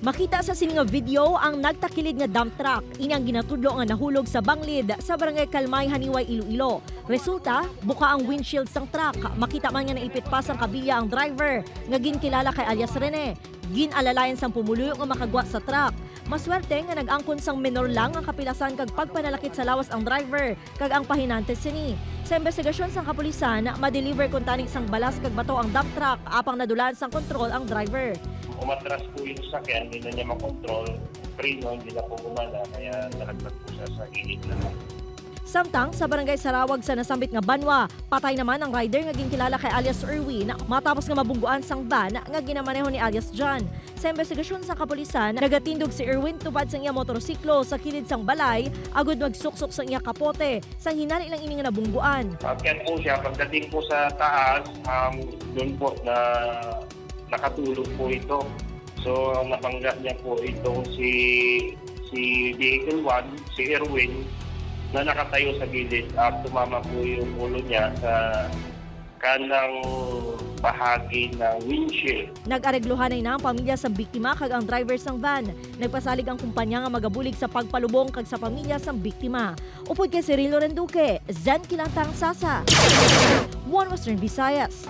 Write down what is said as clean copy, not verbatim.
Makita sa sini nga video ang nagtakilid nga dump truck. Ini ang ginatudlo nga nahulog sa banglid sa barangay Kalmay, Haniway, Iloilo. Resulta, buka ang windshield sang truck. Makita man nga naipit pa sang kabilya ang driver nga ginkilala kay alias Rene. Ginalalayan sang pumuluyo nga makagwa sa truck. Maswerte nga nag-angkon sang menor lang ang kapilasan kag pagpanalakit sa lawas ang driver kag ang pahinante sini. Sa investigasyon sang kapulisan, ma-deliver kun tani sang balas kag bato ang dump truck apang nadulaan sang kontrol ang driver. Umatras po yung sakyan, hindi na niya makontrol, preno, hindi na po gumana, kaya nalaglag po siya sa gilid na. Samtang sa barangay Sarawag sa nasambit nga Banwa, patay naman ang rider nga ginkilala kay alias Erwin matapos nga mabungguan sang van nga ginamaneho ni alias John. Sa investigasyon sa kapulisan, nagatindog si Erwin tupad sang iya motorsiklo sa kilid sang balay agud magsuksok sa iya kapote sang hinali lang ini nga nabungguan. Pagkat po siya, pagdating po sa taas, doon po na nakatulog po ito. So napangga niya po itong si Vehicle 1, si Erwin, na nakatayo sa gilid at tumama po yung ulo niya sa kanang bahagi ng windshield. Nag-aregluhan na ang pamilya sa biktima kag ang driver sang van. Nagpasalig ang kumpanya nga magabulig sa pagpalubong kag sa pamilya sang biktima. Upod kay Cirilo Renduque, Zen Kilantang Sasa, One Western Visayas.